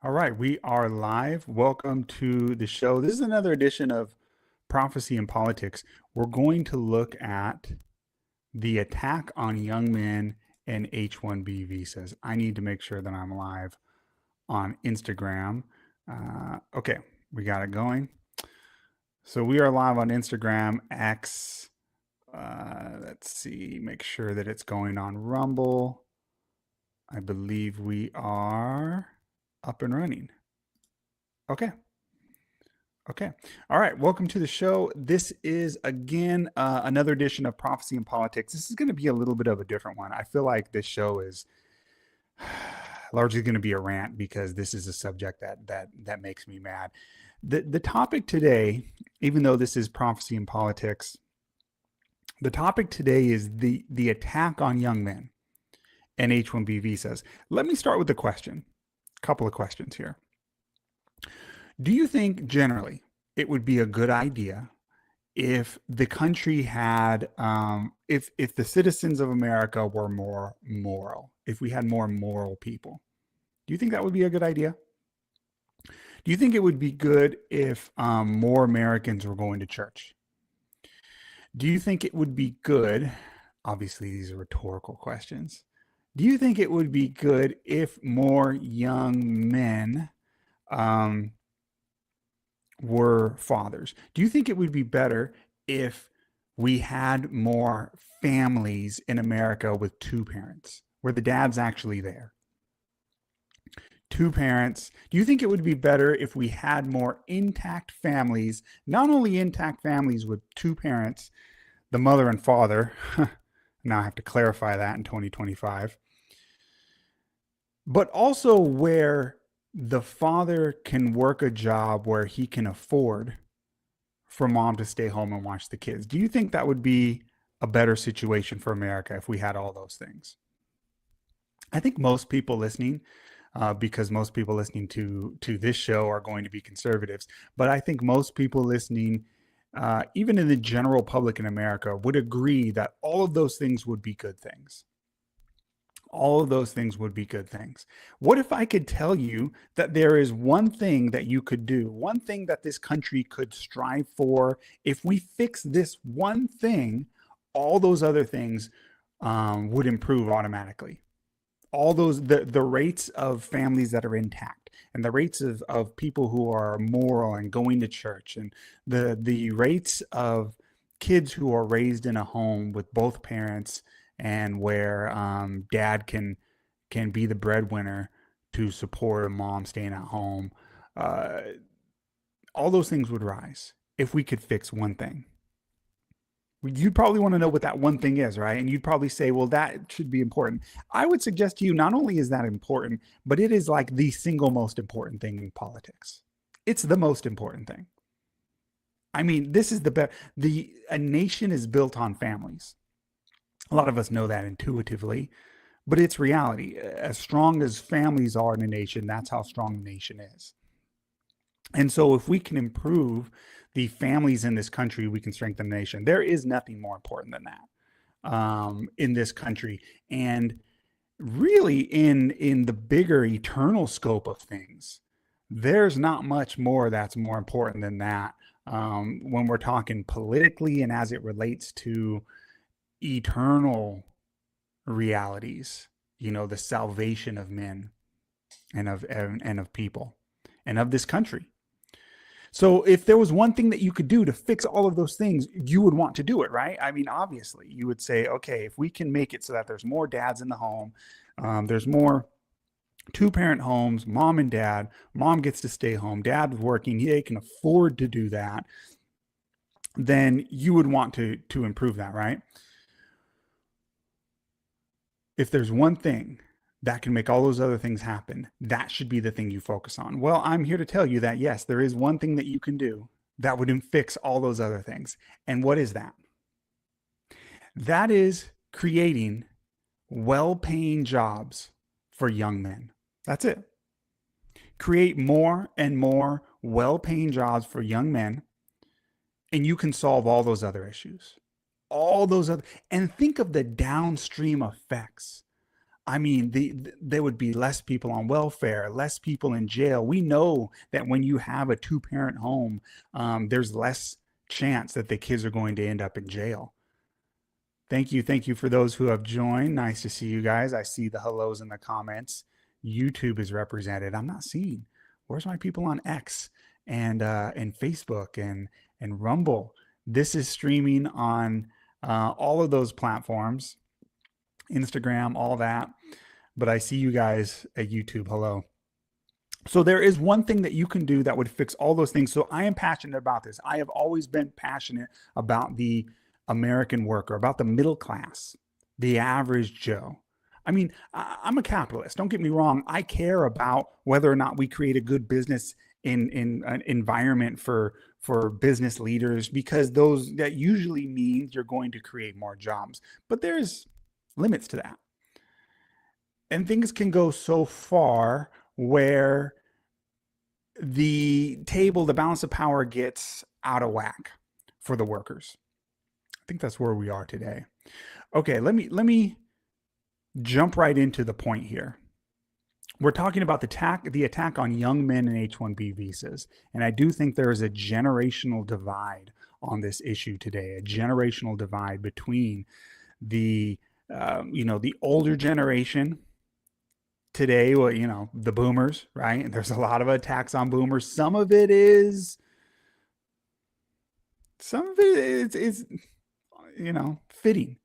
All right, we are live. Welcome to the show. This is another edition of Prophecy and Politics. We're going to look at the attack on young men and H1B visas. I need to make sure that I'm live on Instagram. Okay, we got it going. So we are live on Instagram, X. Let's see, make sure that it's going on Rumble. I believe we are up and running. Okay. Okay. All right. Welcome to the show. This is, again, another edition of Prophecy and Politics. This is going to be a little bit of a different one. I feel like this show is largely going to be a rant because this is a subject that makes me mad. The topic today, even though this is Prophecy and Politics, the topic today is the attack on young men and H1B visas. Let me start with the question. A couple of questions here. Do you think generally it would be a good idea if the country had, if the citizens of America were more moral, if we had more moral people? Do you think that would be a good idea? Do you think it would be good if more Americans were going to church? Do you think it would be good? Obviously, these are rhetorical questions. Do you think it would be good if more young men um, were fathers? Do you think it would be better if we had more families in America with two parents, where the dad's actually there? Two parents. Do you think it would be better if we had more intact families, not only intact families with two parents, the mother and father? Now I have to clarify that in 2025, but also where the father can work a job where he can afford for mom to stay home and watch the kids. Do you think that would be a better situation for America if we had all those things? I think most people listening, because most people listening to this show are going to be conservatives, but I think most people listening, even in the general public in America, would agree that all of those things would be good things. All of those things would be good things. What if I could tell you that there is one thing that you could do, one thing that this country could strive for? If we fix this one thing, all those other things would improve automatically. All those, the rates of families that are intact, and the rates of people who are moral and going to church, and the rates of kids who are raised in a home with both parents, and where dad can be the breadwinner to support a mom staying at home. Uh, all those things would rise if we could fix one thing. You'd probably want to know what that one thing is, right? And you'd probably say, well, that should be important. I would suggest to you, not only is that important, but it is like the single most important thing in politics. It's the most important thing. I mean, this is the best. A nation is built on families. A lot of us know that intuitively, but it's reality. As strong as families are in a nation, that's how strong a nation is. And so if we can improve the families in this country, we can strengthen the nation. There is nothing more important than that in this country. And really in the bigger eternal scope of things, there's not much more that's more important than that when we're talking politically and as it relates to eternal realities, the salvation of men and of people and of this country. So if there was one thing that you could do to fix all of those things, you would want to do it, right? I mean, obviously, you would say, okay, if we can make it so that there's more dads in the home, there's more two-parent homes, mom and dad, mom gets to stay home, dad's working, they can afford to do that, then you would want to improve that, right? If there's one thing that can make all those other things happen, that should be the thing you focus on. Well, I'm here to tell you that, yes, there is one thing that you can do that would fix all those other things. And what is that? That is creating well-paying jobs for young men. That's it. Create more and more well-paying jobs for young men, and you can solve all those other issues. All those other, and think of the downstream effects I mean, there would be less people on welfare, less people in jail. We know that when you have a two-parent home, there's less chance that the kids are going to end up in jail. Thank you for those who have joined. Nice to see you guys. I see the hellos in the comments. YouTube is represented. I'm not seeing. Where's my people on X and Facebook and Rumble? This is streaming on all of those platforms, Instagram, all that. But I see you guys at YouTube. Hello. So there is one thing that you can do that would fix all those things. So I am passionate about this. I have always been passionate about the American worker, about the middle class, the average Joe. I mean, I'm a capitalist. Don't get me wrong. I care about whether or not we create a good business in an environment for business leaders, because those that usually means you're going to create more jobs. But there's limits to that. And things can go so far where the balance of power gets out of whack for the workers. I think that's where we are today. Okay, let me jump right into the point here. We're talking about the attack on young men and H1B visas, and I do think there is a generational divide on this issue today. A generational divide between the the older generation today, well, the boomers, right? And there's a lot of attacks on boomers. Some of it is fitting.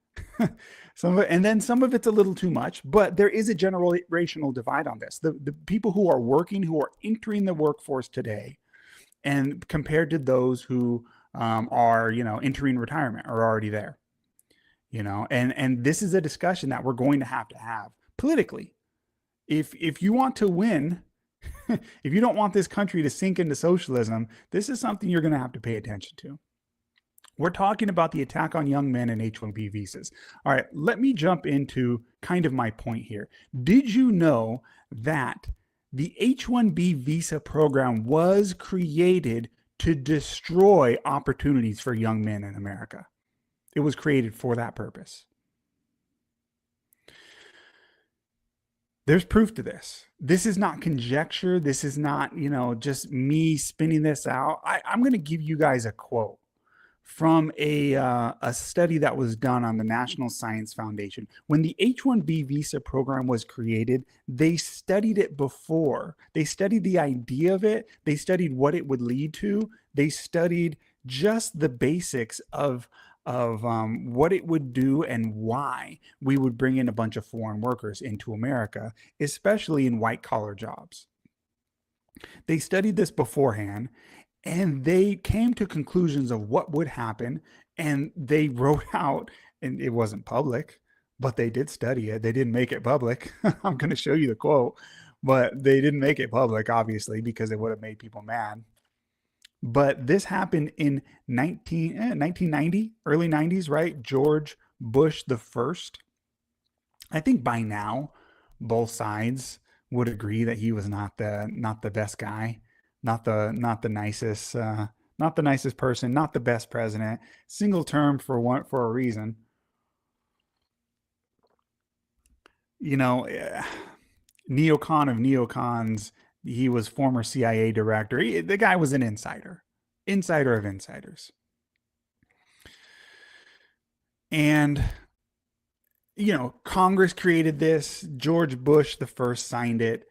Some of it, and then some of it's a little too much, but there is a generational divide on this. The people who are working, who are entering the workforce today, and compared to those who are, entering retirement, are already there, and this is a discussion that we're going to have politically. If you want to win, if you don't want this country to sink into socialism, this is something you're going to have to pay attention to. We're talking about the attack on young men and H1B visas. All right, let me jump into kind of my point here. Did you know that the H1B visa program was created to destroy opportunities for young men in America? It was created for that purpose. There's proof to this. This is not conjecture. This is not, just me spinning this out. I'm going to give you guys a quote from a study that was done on the National Science Foundation. When the H-1B visa program was created, they studied it before. They studied the idea of it. They studied what it would lead to. They studied just the basics of what it would do and why we would bring in a bunch of foreign workers into America, especially in white collar jobs. They studied this beforehand, and they came to conclusions of what would happen, and they wrote out, and it wasn't public, but they did study it. They didn't make it public. I'm going to show you the quote, but they didn't make it public, obviously, because it would have made people mad. But this happened in 1990, early 90s, right? George Bush the first. I think by now, both sides would agree that he was not the best guy, not the nicest, not the nicest person, not the best president. Single term for a reason. Neocon of neocons. He was former CIA director. The guy was an insider of insiders. And, Congress created this. George Bush the first signed it.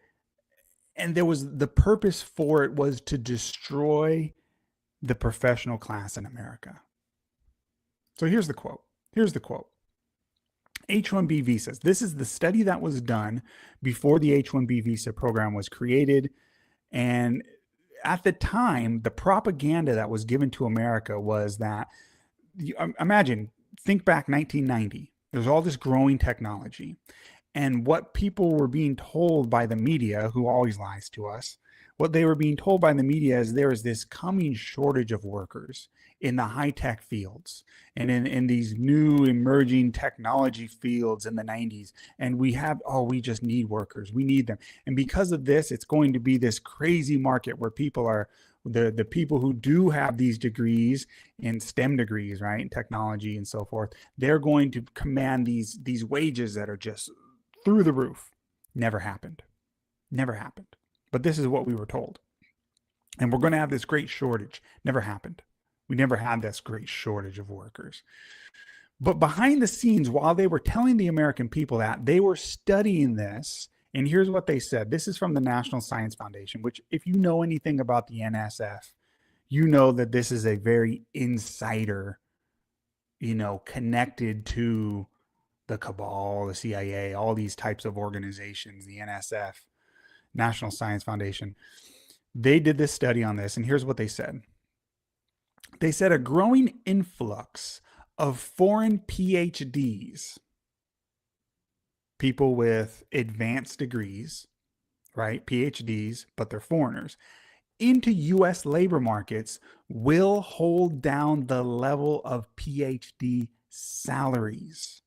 And the purpose for it was to destroy the professional class in America. So here's the quote. H-1B visas. This is the study that was done before the H-1B visa program was created. And at the time, the propaganda that was given to America was that, think back 1990. There's all this growing technology. And what people were being told by the media, who always lies to us, what they were being told by the media is there is this coming shortage of workers in the high-tech fields and in these new emerging technology fields in the 90s. And we just need workers. We need them. And because of this, it's going to be this crazy market where people are, the people who do have these degrees in STEM degrees, right, in technology and so forth, they're going to command these wages that are just through the roof. Never happened. Never happened. But this is what we were told. And we're going to have this great shortage. Never happened. We never had this great shortage of workers. But behind the scenes, while they were telling the American people that, they were studying this. And here's what they said. This is from the National Science Foundation, which, if you know anything about the NSF, you know that this is a very insider, connected to the cabal, the CIA, all these types of organizations, the NSF, National Science Foundation. They did this study on this, and here's what they said. They said a growing influx of foreign PhDs, people with advanced degrees, right? PhDs, but they're foreigners, into US labor markets will hold down the level of PhD salaries.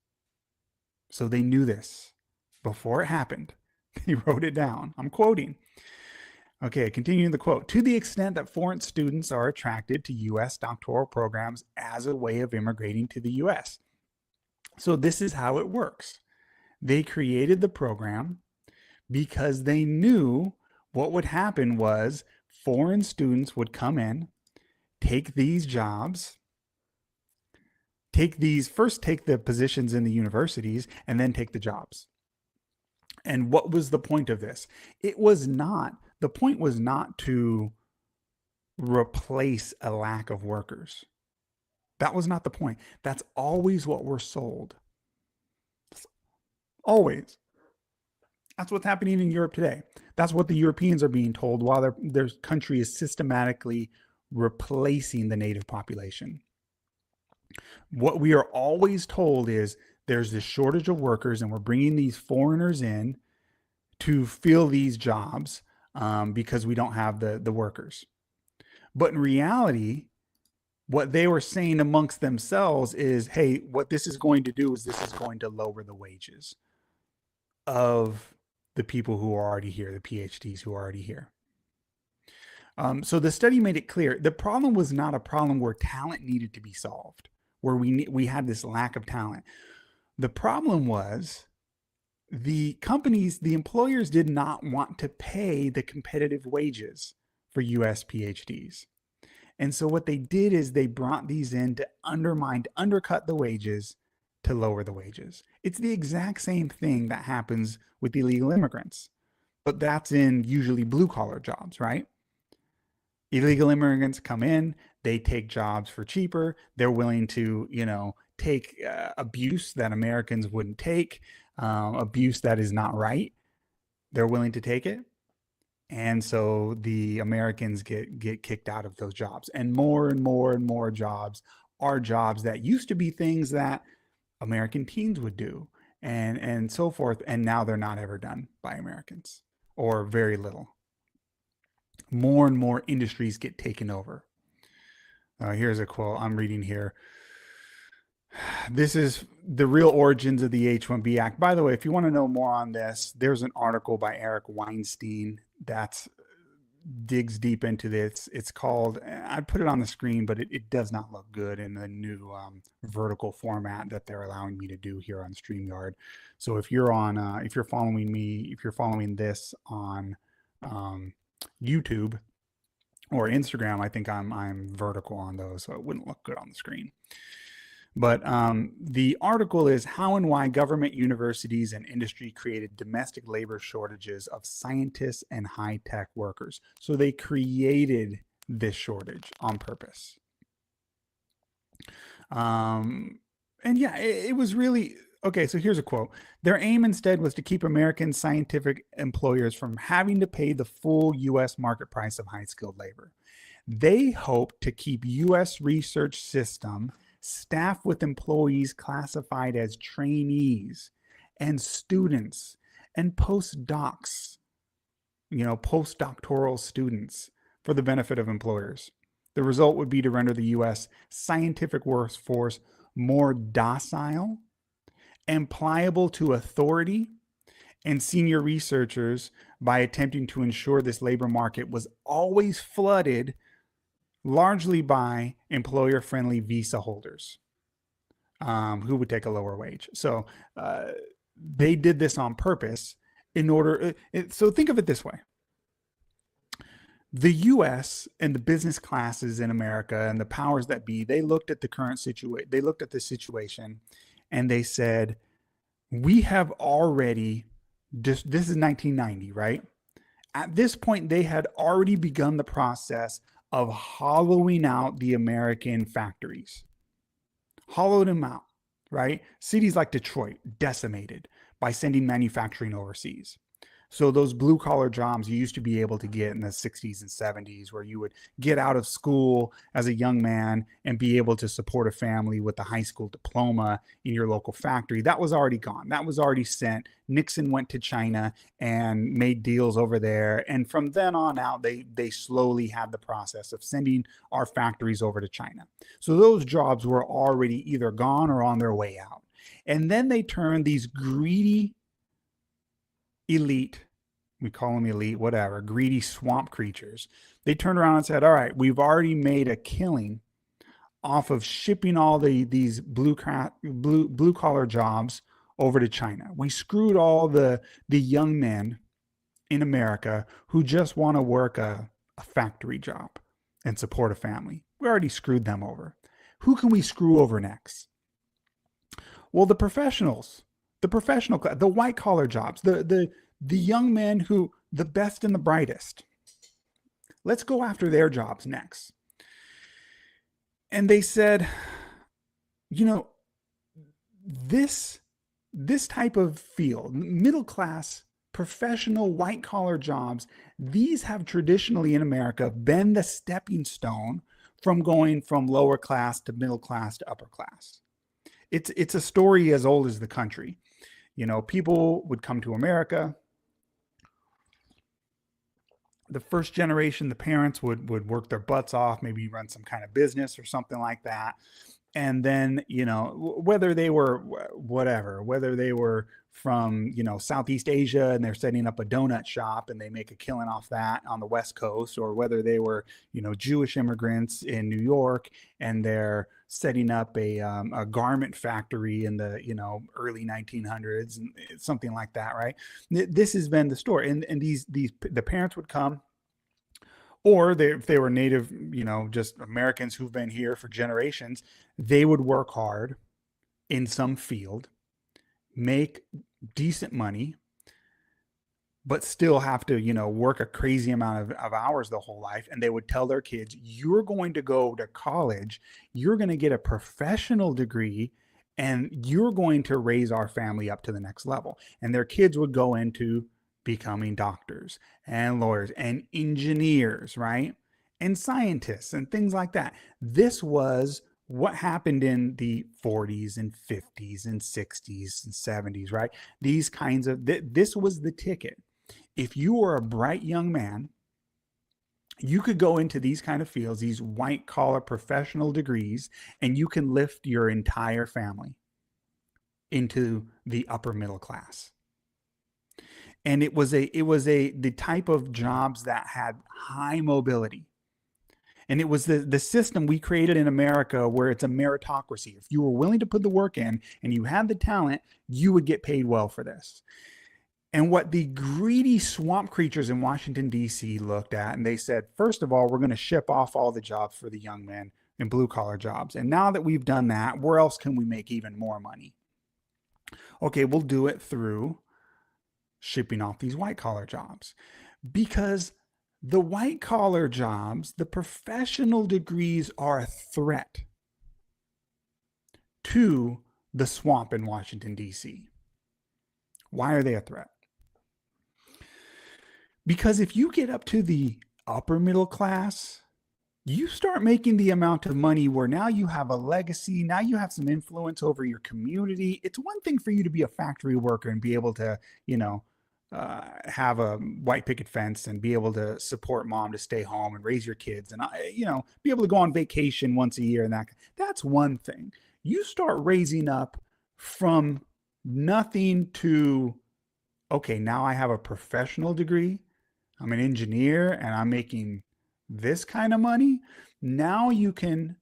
So they knew this before it happened. They wrote it down. I'm quoting. Okay, continuing the quote. To the extent that foreign students are attracted to U.S. doctoral programs as a way of immigrating to the U.S. So this is how it works. They created the program because they knew what would happen was foreign students would come in, take these jobs, take the positions in the universities, and then take the jobs. And what was the point of this? The point was not to replace a lack of workers. That was not the point. That's always what we're sold. Always. That's what's happening in Europe today. That's what the Europeans are being told while their country is systematically replacing the native population. What we are always told is there's this shortage of workers and we're bringing these foreigners in to fill these jobs because we don't have the workers. But in reality, what they were saying amongst themselves is, hey, what this is going to do is this is going to lower the wages of the people who are already here, the PhDs who are already here. So the study made it clear the problem was not a problem where talent needed to be solved, where we had this lack of talent. The problem was the employers did not want to pay the competitive wages for US PhDs. And so what they did is they brought these in to undercut the wages to lower the wages. It's the exact same thing that happens with illegal immigrants, but that's in usually blue collar jobs, right? Illegal immigrants come in, they take jobs for cheaper. They're willing to, take abuse that Americans wouldn't take, abuse that is not right. They're willing to take it. And so the Americans get kicked out of those jobs. And more jobs are jobs that used to be things that American teens would do and so forth. And now they're not ever done by Americans, or very little. More and more industries get taken over. Here's a quote I'm reading here. This is the real origins of the H1B Act. By the way, if you want to know more on this, there's an article by Eric Weinstein that digs deep into this. It's called, I put it on the screen, but it does not look good in the new vertical format that they're allowing me to do here on StreamYard. So if you're following this on YouTube or Instagram, I think I'm vertical on those, so it wouldn't look good on the screen. But the article is How and Why Government, Universities, and Industry Created Domestic Labor Shortages of Scientists and High-Tech Workers. So they created this shortage on purpose. And yeah, it was really, okay, so here's a quote. Their aim instead was to keep American scientific employers from having to pay the full U.S. market price of high-skilled labor. They hope to keep U.S. research system staffed with employees classified as trainees and students and postdocs, postdoctoral students for the benefit of employers. The result would be to render the U.S. scientific workforce more docile and pliable to authority and senior researchers by attempting to ensure this labor market was always flooded largely by employer-friendly visa holders who would take a lower wage. So they did this on purpose in order. So think of it this way: the US and the business classes in America and the powers that be, they looked at the current situation, they looked at the situation and they said, we have already, this is 1990, right? At this point, they had already begun the process of hollowing out the American factories, hollowed them out, right? Cities like Detroit decimated by sending manufacturing overseas. So those blue collar jobs you used to be able to get in the 60s and 70s, where you would get out of school as a young man and be able to support a family with a high school diploma in your local factory, that was already gone. That was already sent. Nixon went to China and made deals over there. And from then on out, they slowly had the process of sending our factories over to China. So those jobs were already either gone or on their way out. And then they turned these greedy elite, we call them elite, whatever, greedy swamp creatures. They turned around and said, all right, we've already made a killing off of shipping all these blue collar jobs over to China. We screwed all the young men in America who just want to work a factory job and support a family. We already screwed them over. Who can we screw over next? Well, the professionals, the professional class, the white collar jobs, the young men who, the best and the brightest. Let's go after their jobs next. And they said, you know, this type of field, middle class, professional, white collar jobs, these have traditionally in America been the stepping stone from going from lower class to middle class to upper class. It's a story as old as the country. You know, people would come to America. The first generation, the parents would work their butts off, maybe run some kind of business or something like that. And then, you know, whether they were whatever, whether they were from, you know, Southeast Asia and they're setting up a donut shop and they make a killing off that on the West Coast, or whether they were, you know, Jewish immigrants in New York and they're setting up a garment factory in the, you know, early 1900s and something like that, right? This has been the story. And the parents would come, or if they were native, you know, just Americans who've been here for generations, they would work hard in some field, make decent money, but still have to, you know, work a crazy amount of hours the whole life. And they would tell their kids, you're going to go to college, you're going to get a professional degree, and you're going to raise our family up to the next level. And their kids would go into becoming doctors and lawyers and engineers, right? And scientists and things like that. This was what happened in the 40s and 50s and 60s and 70s, right? These kinds of, this was the ticket. If you were a bright young man, you could go into these kind of fields, these white collar professional degrees, and you can lift your entire family into the upper middle class. And it was the type of jobs that had high mobility. And it was the system we created in America where it's a meritocracy. If you were willing to put the work in and you had the talent, you would get paid well for this. And what the greedy swamp creatures in Washington, D.C. looked at, and they said, first of all, we're going to ship off all the jobs for the young men in blue collar jobs. And now that we've done that, where else can we make even more money? Okay, we'll do it through shipping off these white collar jobs, because the white collar jobs, the professional degrees, are a threat to the swamp in Washington, D.C. Why are they a threat? Because if you get up to the upper middle class, you start making the amount of money where now you have a legacy, now you have some influence over your community. It's one thing for you to be a factory worker and be able to, you know, have a white picket fence and be able to support mom to stay home and raise your kids and, you know, be able to go on vacation once a year, and that's one thing. You start raising up from nothing to, okay, now I have a professional degree, I'm an engineer, and I'm making this kind of money. Now you can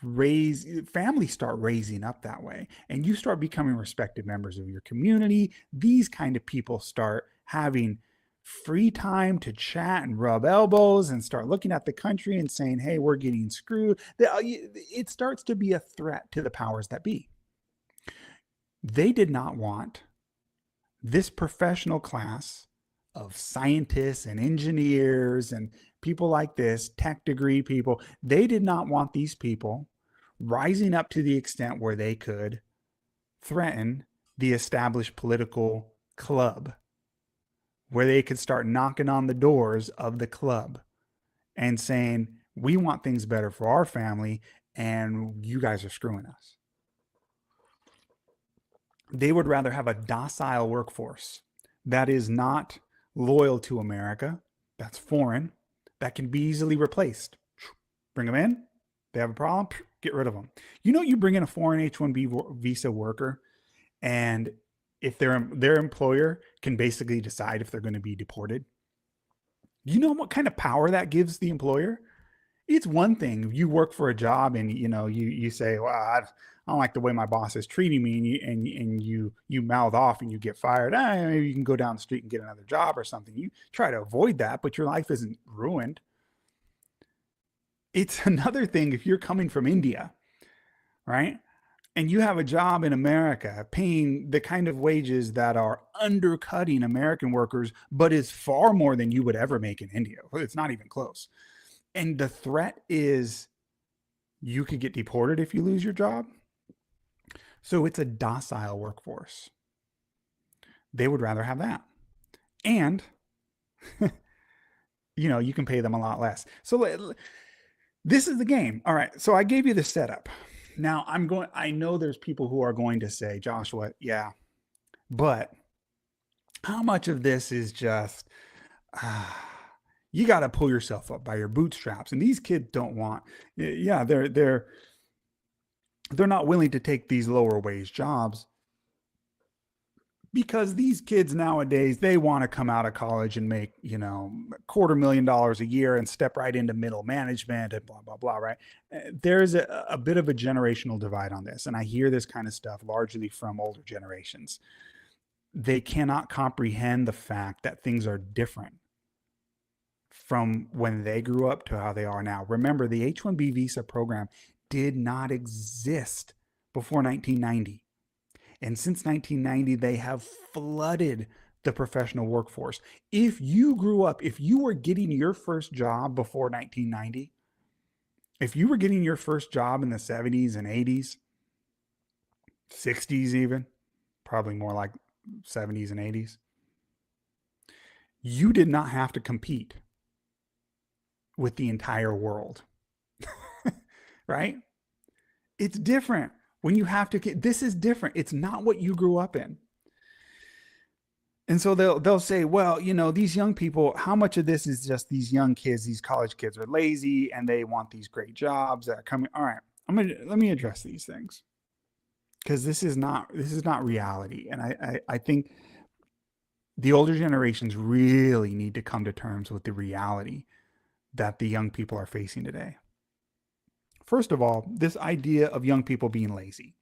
families start raising up that way, and you start becoming respected members of your community. These kind of people start having free time to chat and rub elbows and start looking at the country and saying, hey, we're getting screwed. It starts to be a threat to the powers that be. They did not want this professional class of scientists and engineers and people like this, tech degree people, they did not want these people rising up to the extent where they could threaten the established political club, where they could start knocking on the doors of the club and saying, we want things better for our family and you guys are screwing us. They would rather have a docile workforce that is not loyal to America, that's foreign, that can be easily replaced. Bring them in, they have a problem, get rid of them. You know, you bring in a foreign H1B visa worker, and if their employer can basically decide if they're going to be deported, you know what kind of power that gives the employer? It's one thing you work for a job and you say, well, I don't like the way my boss is treating me, and you mouth off and you get fired. Maybe you can go down the street and get another job or something. You try to avoid that, but your life isn't ruined. It's another thing if you're coming from India, right? And you have a job in America paying the kind of wages that are undercutting American workers, but is far more than you would ever make in India. It's not even close. And the threat is you could get deported if you lose your job. So it's a docile workforce. They would rather have that. And, you can pay them a lot less. So this is the game. All right. So I gave you the setup. Now I know there's people who are going to say, Joshua, yeah, but how much of this is just, you got to pull yourself up by your bootstraps. And these kids don't want, yeah, they're not willing to take these lower wage jobs because these kids nowadays, they want to come out of college and make, $250,000 a year and step right into middle management and blah, blah, blah, right? There's a bit of a generational divide on this. And I hear this kind of stuff largely from older generations. They cannot comprehend the fact that things are different from when they grew up to how they are now. Remember, the H1B visa program did not exist before 1990. And since 1990, they have flooded the professional workforce. If you were getting your first job before 1990, if you were getting your first job in the 70s and 80s, 60s even, probably more like 70s and 80s, you did not have to compete with the entire world, right? It's different when you have to. This is different. It's not what you grew up in. And so they'll say, well, these young people, how much of this is just these young kids, these college kids are lazy and they want these great jobs that are coming. All right, let me address these things, because this is not reality. And I think the older generations really need to come to terms with the reality that the young people are facing today. First of all, this idea of young people being lazy.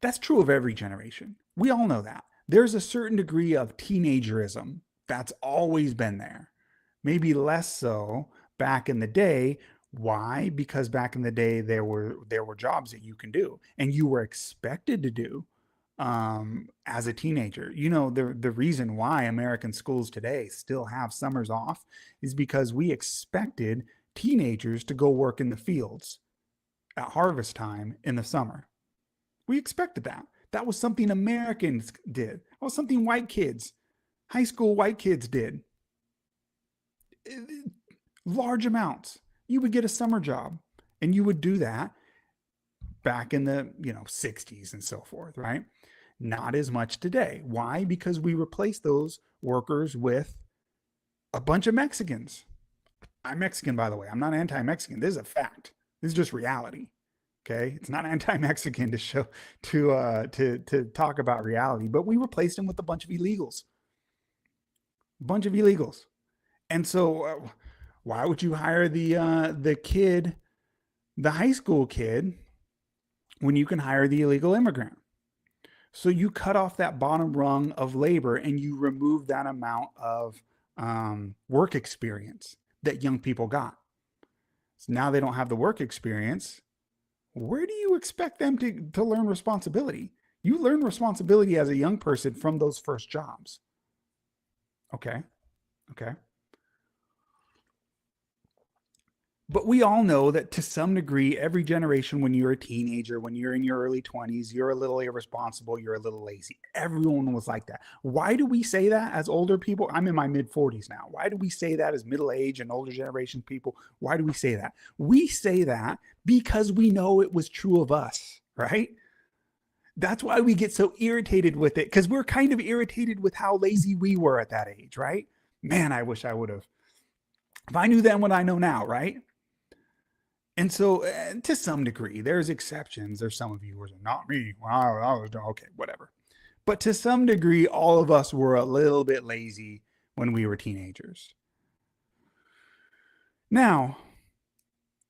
That's true of every generation. We all know that. There's a certain degree of teenagerism that's always been there. Maybe less so back in the day. Why? Because back in the day, there were jobs that you can do and you were expected to do as a teenager. The reason why American schools today still have summers off is because we expected teenagers to go work in the fields at harvest time in the summer. We expected that. That was something Americans did. That was something white kids, high school white kids did. Large amounts. You would get a summer job and you would do that back in the 60s and so forth, right? Not as much today. Why? Because we replaced those workers with a bunch of Mexicans. I'm Mexican, by the way. I'm not anti-Mexican. This is a fact. This is just reality. Okay, it's not anti-Mexican to talk about reality, but we replaced them with a bunch of illegals. And so, why would you hire the kid the high school kid when you can hire the illegal immigrant. So you cut off that bottom rung of labor and you remove that amount of work experience that young people got. So now they don't have the work experience. Where do you expect them to learn responsibility? You learn responsibility as a young person from those first jobs. Okay. Okay. But we all know that to some degree, every generation, when you're a teenager, when you're in your early 20s, you're a little irresponsible, you're a little lazy. Everyone was like that. Why do we say that as older people? I'm in my mid 40s now. Why do we say that as middle age and older generation people? Why do we say that? We say that because we know it was true of us, right? That's why we get so irritated with it, because we're kind of irritated with how lazy we were at that age, right? Man, I wish I would have. If I knew then what I know now, right? And so, to some degree, there's exceptions. There's some of you who are not me. Well, I was okay, whatever. But to some degree, all of us were a little bit lazy when we were teenagers. Now,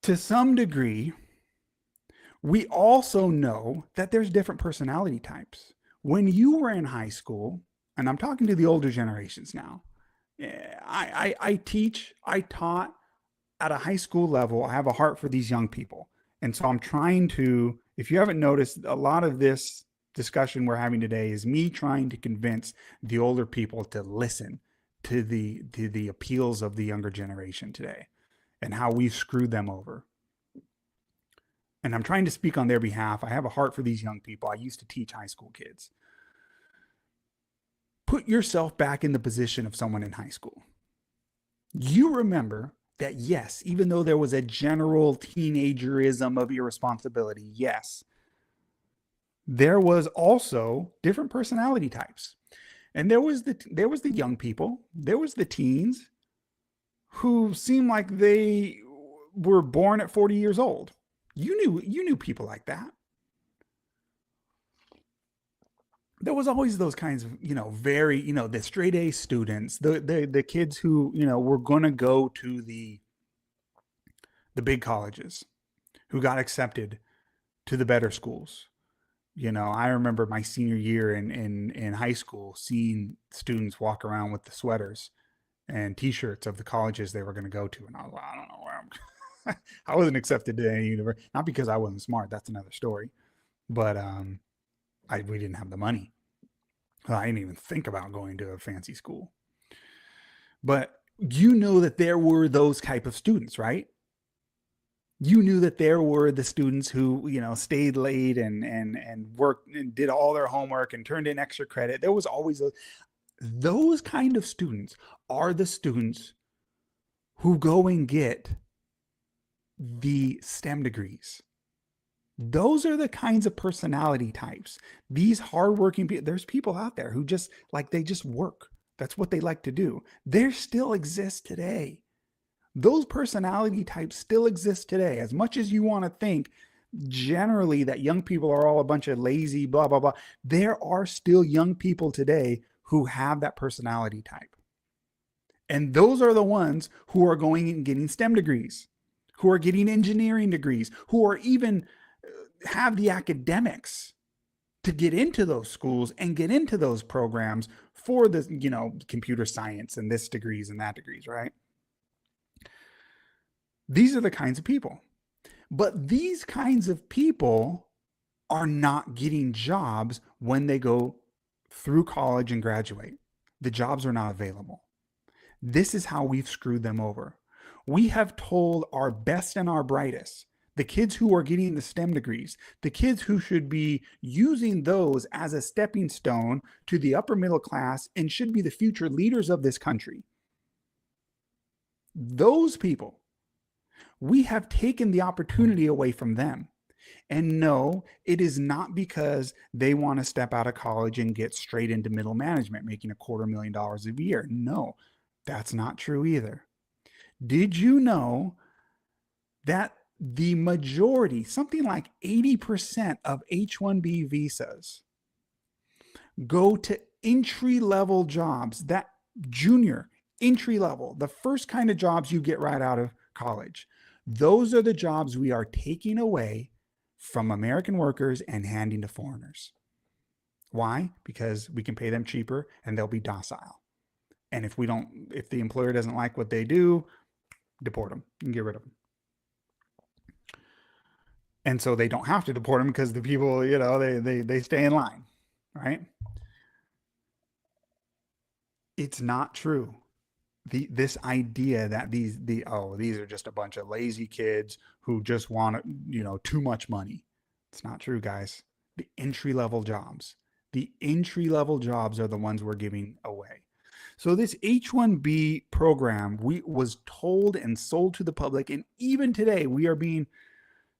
to some degree, we also know that there's different personality types. When you were in high school, and I'm talking to the older generations now, I taught at a high school level. I have a heart for these young people. And so I'm trying to, if you haven't noticed, a lot of this discussion we're having today is me trying to convince the older people to listen to the appeals of the younger generation today and how we've screwed them over. And I'm trying to speak on their behalf. I have a heart for these young people. I used to teach high school kids. Put yourself back in the position of someone in high school. You remember that, yes, even though there was a general teenagerism of irresponsibility, yes, there was also different personality types. And there was the young people, there was the teens who seemed like they were born at 40 years old. You knew people like that. There was always those kinds of, very, the straight A students, the kids who, were going to go to the big colleges, who got accepted to the better schools. I remember my senior year in high school seeing students walk around with the sweaters and t-shirts of the colleges they were going to go to. And I was like, I don't know where I'm I wasn't accepted to any university, not because I wasn't smart. That's another story. But we didn't have the money. I didn't even think about going to a fancy school. But you know that there were those type of students, right? You knew that there were the students who, stayed late and worked and did all their homework and turned in extra credit. There was always those kind of students are the students who go and get the STEM degrees. Those are the kinds of personality types. These hardworking people, there's people out there who just like, they just work. That's what they like to do. They still exist today. Those personality types still exist today. As much as you want to think generally that young people are all a bunch of lazy, blah, blah, blah, there are still young people today who have that personality type. And those are the ones who are going and getting STEM degrees, who are getting engineering degrees, who are even have the academics to get into those schools and get into those programs for the, computer science and this degrees and that degrees, right? These are the kinds of people. But these kinds of people are not getting jobs when they go through college and graduate. The jobs are not available. This is how we've screwed them over. We have told our best and our brightest, the kids who are getting the STEM degrees, the kids who should be using those as a stepping stone to the upper middle class and should be the future leaders of this country. Those people, we have taken the opportunity away from them. And no, it is not because they want to step out of college and get straight into middle management, making $250,000 a year. No, that's not true either. Did you know that the majority, something like 80% of H1B visas go to entry-level jobs, that junior, entry level, the first kind of jobs you get right out of college? Those are the jobs we are taking away from American workers and handing to foreigners. Why? Because we can pay them cheaper and they'll be docile. And if the employer doesn't like what they do, deport them and get rid of them. And so they don't have to deport them because the people, they stay in line, right? It's not true. This idea that these are just a bunch of lazy kids who just want too much money. It's not true, guys. The entry level jobs are the ones we're giving away. So this H1B program, we was told and sold to the public, and even today we are being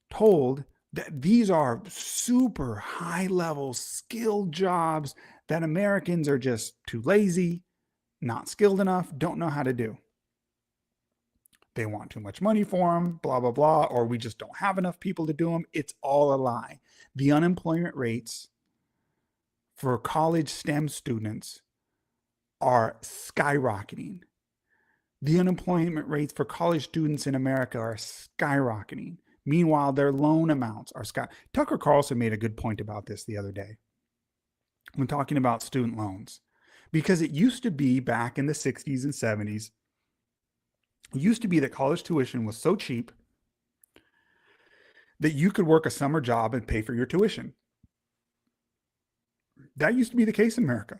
told that these are super high level skilled jobs that Americans are just too lazy, not skilled enough, don't know how to do. They want too much money for them, blah, blah, blah, or we just don't have enough people to do them. It's all a lie. The unemployment rates for college STEM students are skyrocketing. The unemployment rates for college students in America are skyrocketing. Meanwhile, their loan amounts are sky. Tucker Carlson made a good point about this the other day when talking about student loans. Because it used to be back in the 60s and 70s, it used to be that college tuition was so cheap that you could work a summer job and pay for your tuition. That used to be the case in America.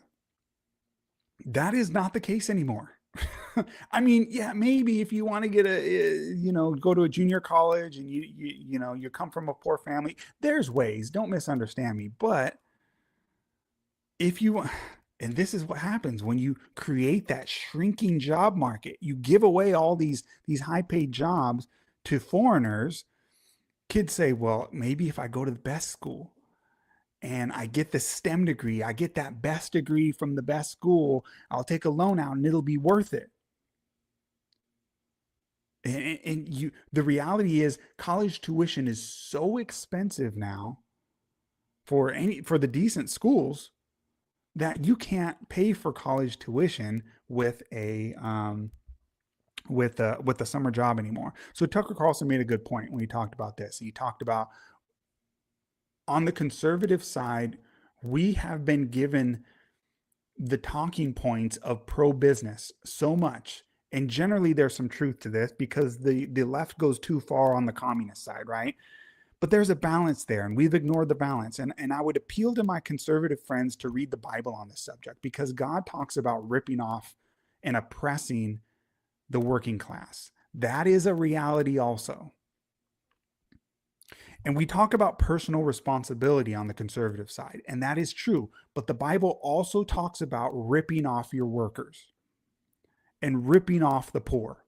That is not the case anymore. I mean, yeah, maybe if you want to get go to a junior college and you come from a poor family, there's ways, don't misunderstand me. But if you, and this is what happens when you create that shrinking job market, you give away all these high paid jobs to foreigners. Kids say, well, maybe if I go to the best school and I get the STEM degree, I get that best degree from the best school, I'll take a loan out and it'll be worth it. And the reality is college tuition is so expensive now for the decent schools that you can't pay for college tuition with a summer job anymore. So Tucker Carlson made a good point when he talked about this. He talked about on the conservative side, we have been given the talking points of pro-business so much. And generally there's some truth to this because the left goes too far on the communist side, right? But there's a balance there, and we've ignored the balance. And I would appeal to my conservative friends to read the Bible on this subject because God talks about ripping off and oppressing the working class. That is a reality also. And we talk about personal responsibility on the conservative side, and that is true. But the Bible also talks about ripping off your workers and ripping off the poor.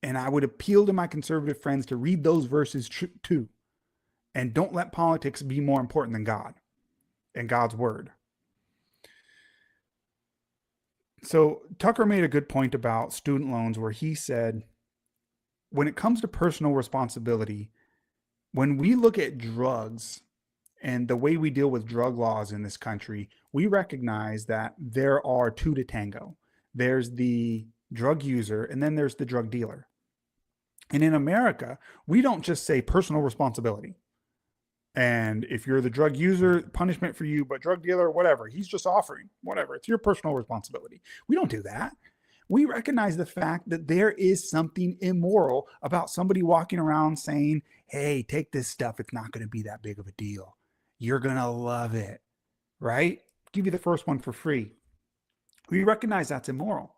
And I would appeal to my conservative friends to read those verses too. And don't let politics be more important than God and God's word. So Tucker made a good point about student loans where he said, when it comes to personal responsibility, when we look at drugs and the way we deal with drug laws in this country, we recognize that there are two to tango. There's the drug user and then there's the drug dealer. And in America, we don't just say personal responsibility. And if you're the drug user, punishment for you, but drug dealer, whatever, he's just offering, whatever, it's your personal responsibility. We don't do that. We recognize the fact that there is something immoral about somebody walking around saying, hey, take this stuff. It's not going to be that big of a deal. You're going to love it, right? Give you the first one for free. We recognize that's immoral.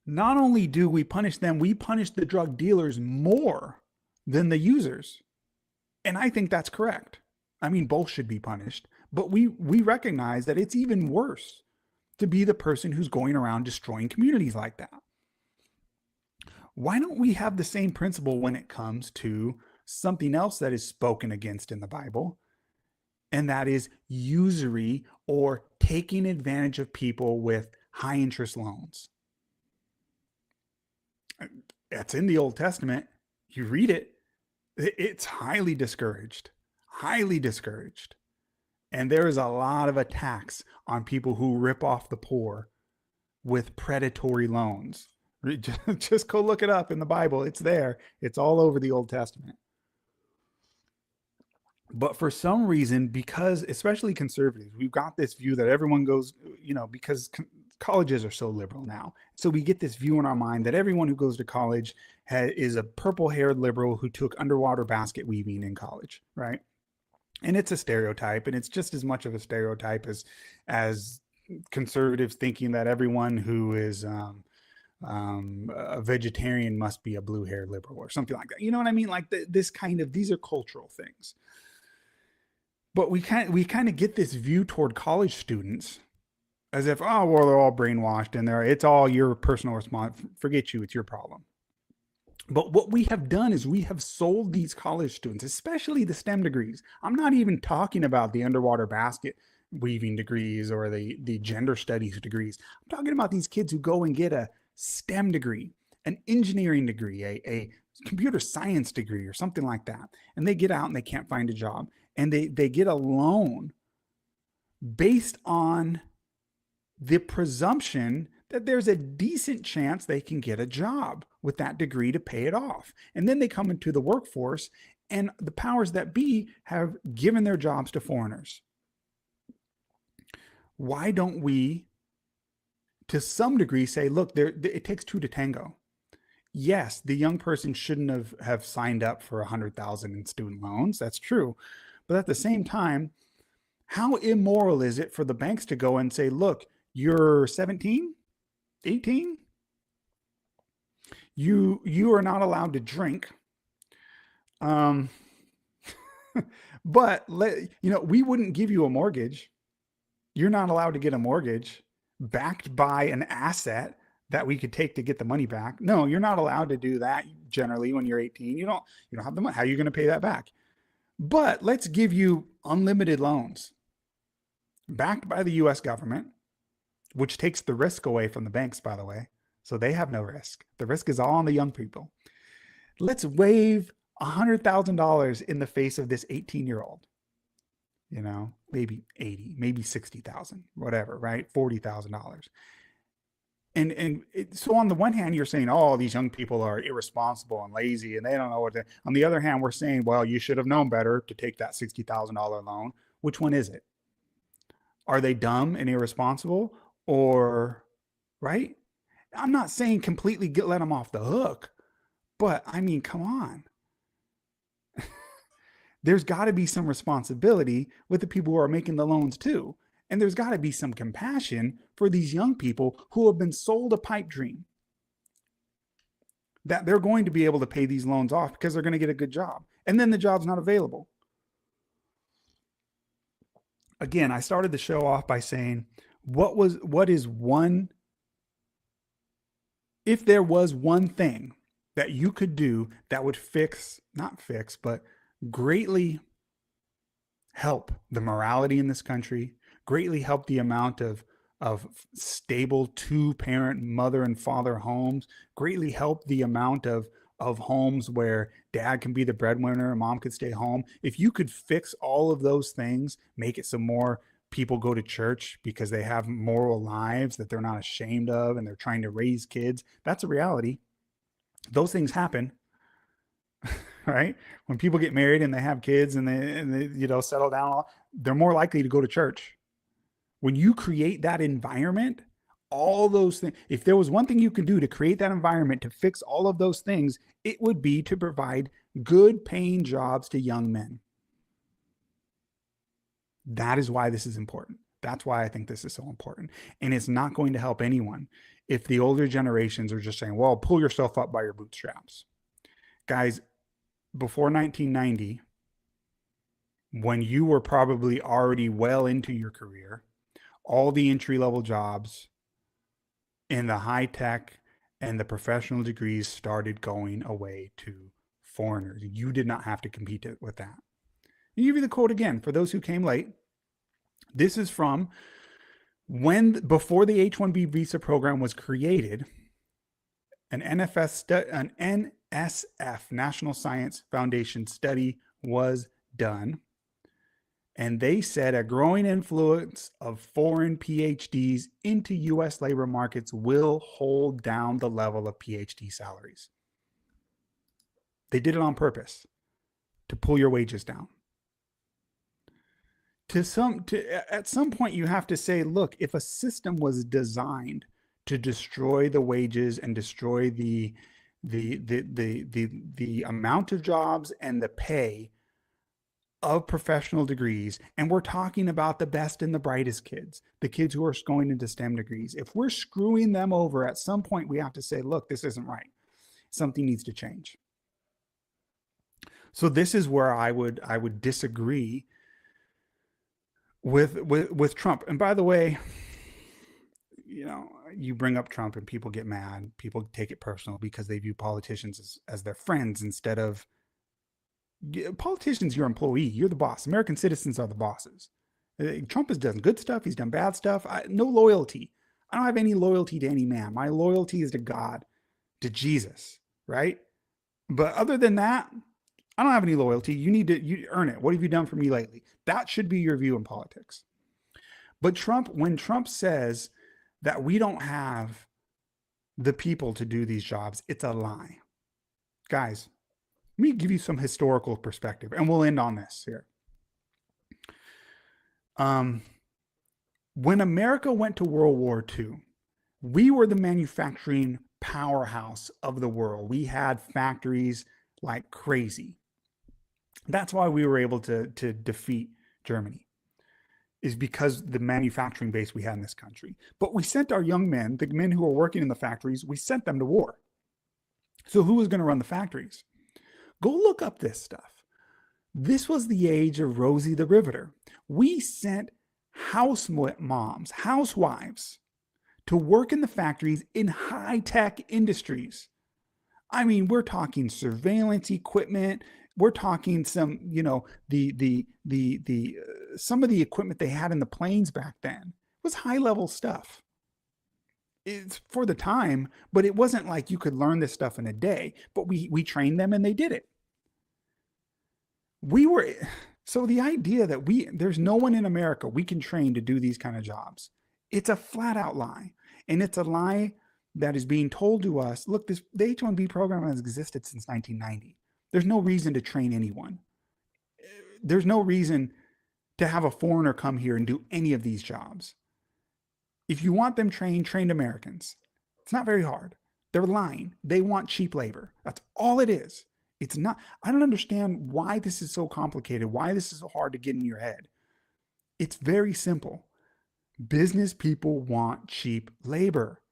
Not only do we punish them, we punish the drug dealers more than the users. And I think that's correct. I mean, both should be punished, but we recognize that it's even worse to be the person who's going around destroying communities like that. Why don't we have the same principle when it comes to something else that is spoken against in the Bible? And that is usury or taking advantage of people with high interest loans. That's in the Old Testament. You read it, it's highly discouraged, highly discouraged. And there is a lot of attacks on people who rip off the poor with predatory loans. Just go look it up in the Bible. It's there. It's all over the Old Testament. But for some reason, because especially conservatives, we've got this view that everyone goes, because colleges are so liberal now. So we get this view in our mind that everyone who goes to college is a purple haired liberal who took underwater basket weaving in college, right? And it's a stereotype, and it's just as much of a stereotype as conservatives thinking that everyone who is a vegetarian must be a blue haired liberal or something like that. You know what I mean? Like this kind of, these are cultural things. But we kind of get this view toward college students as if, oh well, they're all brainwashed and it's all your personal response. Forget you, it's your problem. But what we have done is we have sold these college students, especially the STEM degrees. I'm not even talking about the underwater basket weaving degrees or the gender studies degrees. I'm talking about these kids who go and get a STEM degree, an engineering degree, a computer science degree, or something like that. And they get out and they can't find a job. And they get a loan based on the presumption that there's a decent chance they can get a job with that degree to pay it off. And then they come into the workforce, and the powers that be have given their jobs to foreigners. Why don't we, to some degree, say, look, it takes two to tango? Yes, the young person shouldn't have signed up for 100,000 in student loans. That's true. But at the same time, how immoral is it for the banks to go and say, look, you're 17, 18, you are not allowed to drink, um but we wouldn't give you a mortgage. You're not allowed to get a mortgage backed by an asset that we could take to get the money back. No, you're not allowed to do that generally when you're 18. You don't have the money. How are you going to pay that back? But let's give you unlimited loans backed by the US government, which takes the risk away from the banks, by the way. So they have no risk. The risk is all on the young people. Let's wave $100,000 in the face of this 18-year-old. Maybe 80, maybe 60,000, whatever, right? $40,000. So on the one hand, you're saying, oh, these young people are irresponsible and lazy and they don't know what to. On the other hand, we're saying, well, you should have known better to take that $60,000 loan. Which one is it? Are they dumb and irresponsible, or, right? I'm not saying completely let them off the hook, but I mean, come on. There's got to be some responsibility with the people who are making the loans too. And there's got to be some compassion for these young people who have been sold a pipe dream that they're going to be able to pay these loans off because they're going to get a good job. And then the job's not available. Again, I started the show off by saying, if there was one thing that you could do that would not fix, but greatly help the morality in this country, greatly help the amount of stable two-parent mother and father homes, greatly help the amount of homes where dad can be the breadwinner and mom could stay home. If you could fix all of those things, make it so more people go to church because they have moral lives that they're not ashamed of and they're trying to raise kids, that's a reality. Those things happen. Right? When people get married and they have kids and they settle down, they're more likely to go to church. When you create that environment, all those things, if there was one thing you could do to create that environment to fix all of those things, it would be to provide good paying jobs to young men. That is why this is important. That's why I think this is so important. And it's not going to help anyone if the older generations are just saying, well, pull yourself up by your bootstraps. Guys, before 1990, when you were probably already well into your career, all the entry-level jobs in the high tech and the professional degrees started going away to foreigners. You did not have to compete with that. I'll give you the quote again for those who came late. This is from before the H1B visa program was created, an NSF, National Science Foundation study was done. And they said a growing influence of foreign PhDs into US labor markets will hold down the level of PhD salaries. They did it on purpose to pull your wages down. At some point you have to say, look, if a system was designed to destroy the wages and destroy the amount of jobs and the pay of professional degrees, and we're talking about the best and the brightest kids, the kids who are going into STEM degrees, if we're screwing them over, at some point we have to say, look, this isn't right. Something needs to change. So this is where I would disagree with Trump. And by the way, you bring up Trump and people get mad. People take it personal because they view politicians as their friends instead of politicians. Your employee, you're the boss. American citizens are the bosses. Trump has done good stuff. He's done bad stuff. No loyalty. I don't have any loyalty to any man. My loyalty is to God, to Jesus, right? But other than that, I don't have any loyalty. You earn it. What have you done for me lately? That should be your view in politics. But when Trump says that we don't have the people to do these jobs, it's a lie. Guys, let me give you some historical perspective, and we'll end on this here. When America went to World War II, we were the manufacturing powerhouse of the world. We had factories like crazy. That's why we were able to defeat Germany, is because the manufacturing base we had in this country. But we sent our young men, the men who were working in the factories, we sent them to war. So who was going to run the factories? Go look up this stuff. This was the age of Rosie the Riveter. We sent moms, housewives, to work in the factories in high-tech industries. I mean, we're talking surveillance equipment. We're talking some, some of the equipment they had in the planes back then was high-level stuff. It's for the time, but it wasn't like you could learn this stuff in a day. But we trained them and they did it. So the idea that there's no one in America we can train to do these kind of jobs, it's a flat out lie. And it's a lie that is being told to us. Look, the H1B program has existed since 1990. There's no reason to train anyone. There's no reason to have a foreigner come here and do any of these jobs. If you want them trained Americans. It's not very hard. They're lying. They want cheap labor. That's all it is. It's not. I don't understand why this is so complicated, why this is so hard to get in your head. It's very simple. Business people want cheap labor.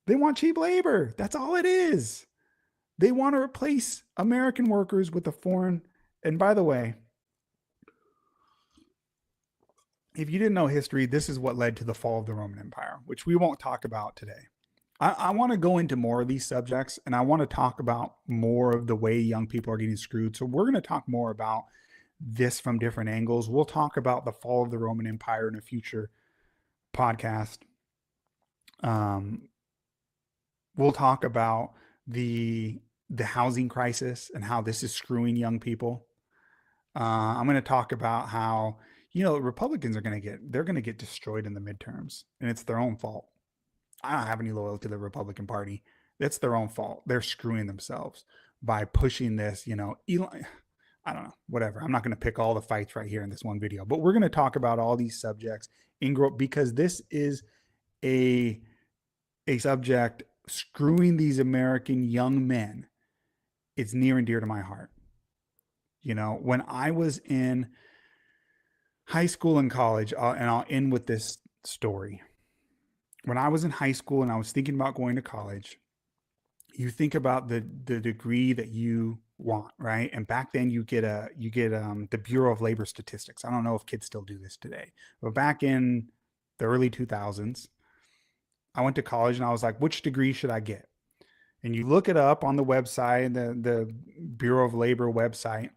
They want cheap labor. That's all it is. They want to replace American workers with a foreign. And by the way, if you didn't know history, this is what led to the fall of the Roman Empire, which we won't talk about today. I want to go into more of these subjects, and I want to talk about more of the way young people are getting screwed. So we're going to talk more about this from different angles. We'll talk about the fall of the Roman Empire in a future podcast. We'll talk about the housing crisis and how this is screwing young people. I'm going to talk about how, Republicans they're going to get destroyed in the midterms, and it's their own fault. I don't have any loyalty to the Republican Party. It's their own fault. They're screwing themselves by pushing this, Elon, I don't know, whatever. I'm not going to pick all the fights right here in this one video, but we're going to talk about all these subjects because this is a subject screwing these American young men. It's near and dear to my heart. When I was in high school and college, and I'll end with this story. When I was in high school and I was thinking about going to college, you think about the degree that you want, right? And back then you get the Bureau of Labor Statistics. I don't know if kids still do this today, but back in the early 2000s, I went to college and I was like, which degree should I get? And you look it up on the website, the Bureau of Labor website,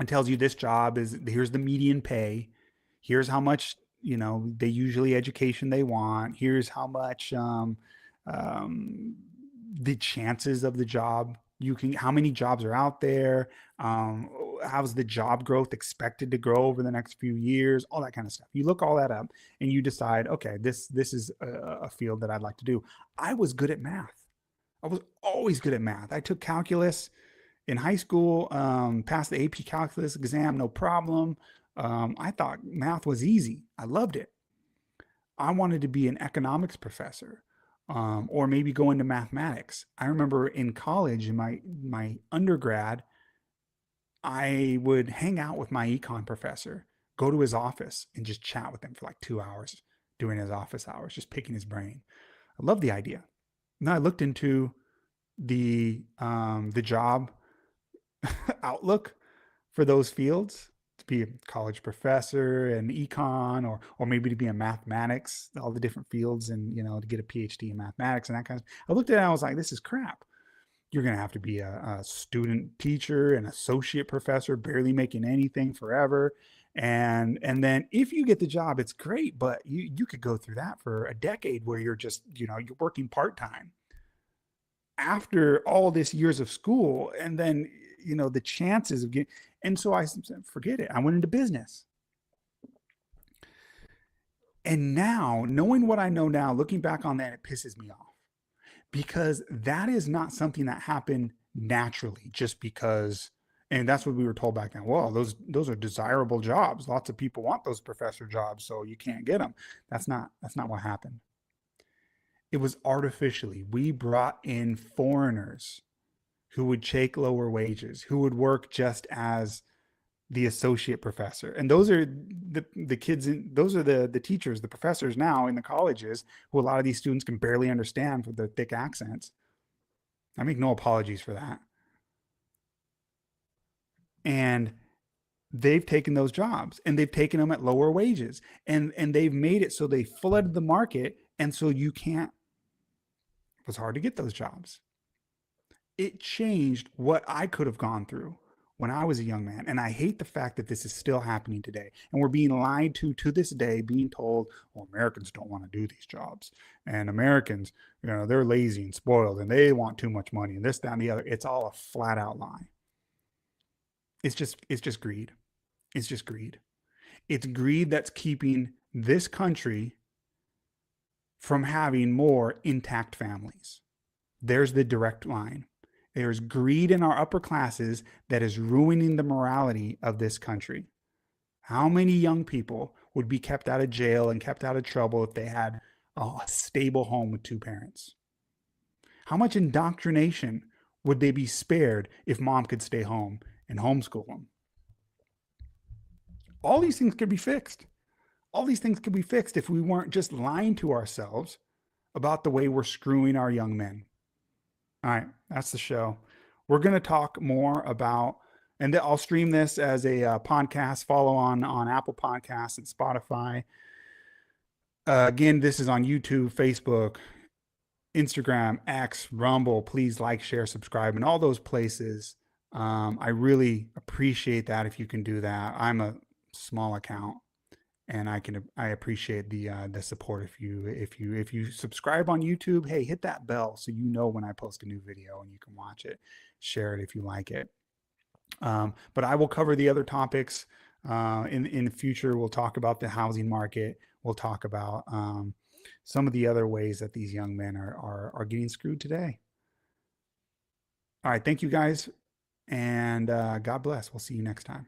and tells you this job here's the median pay, here's how much they usually education they want, here's how much the chances of the job how many jobs are out there, how's the job growth expected to grow over the next few years, all that kind of stuff. You look all that up and you decide, okay, this is a field that I'd like to do. I was good at math. I was always good at math. I took calculus in high school, passed the AP calculus exam, no problem. I thought math was easy. I loved it. I wanted to be an economics professor, or maybe go into mathematics. I remember in college, in my undergrad, I would hang out with my econ professor, go to his office, and just chat with him for like 2 hours during his office hours, just picking his brain. I love the idea. Then I looked into the job outlook for those fields, to be a college professor and econ, or maybe to be in mathematics, all the different fields, and to get a PhD in mathematics and that kind of. I looked at it and I was like, this is crap. You're going to have to be a student teacher, an associate professor, barely making anything forever. And then if you get the job, it's great, but you could go through that for a decade where you're just, you're working part-time after all this years of school. And then, the chances of getting, and so I said, forget it. I went into business. And now, knowing what I know now, looking back on that, it pisses me off, because that is not something that happened naturally just because. And that's what we were told back then. Well, those are desirable jobs. Lots of people want those professor jobs, so you can't get them. That's not what happened. It was artificially. We brought in foreigners who would take lower wages, who would work just as the associate professor. And those are the kids those are the teachers, the professors now in the colleges, who a lot of these students can barely understand for their thick accents. I make no apologies for that. And they've taken those jobs and they've taken them at lower wages, and they've made it so they flooded the market, and so you can't. It was hard to get those jobs. It changed what I could have gone through when I was a young man. And I hate the fact that this is still happening today. And we're being lied to this day, being told, well, Americans don't want to do these jobs. And Americans, they're lazy and spoiled and they want too much money and this, that, and the other. It's all a flat out lie. It's just greed. It's just greed. It's greed that's keeping this country from having more intact families. There's the direct line. There's greed in our upper classes that is ruining the morality of this country. How many young people would be kept out of jail and kept out of trouble if they had a stable home with two parents? How much indoctrination would they be spared if mom could stay home and homeschool them? All these things could be fixed. All these things could be fixed if we weren't just lying to ourselves about the way we're screwing our young men. All right, that's the show. We're going to talk more about, and I'll stream this as a podcast, follow on Apple Podcasts and Spotify. Again, this is on YouTube, Facebook, Instagram, X, Rumble. Please like, share, subscribe, and all those places. I really appreciate that if you can do that. I'm a small account, and I appreciate the support. If you subscribe on YouTube, hey, hit that bell so you know when I post a new video and you can watch it. Share it if you like it. But I will cover the other topics in the future. We'll talk about the housing market. We'll talk about some of the other ways that these young men are getting screwed today. All right, thank you guys, and God bless. We'll see you next time.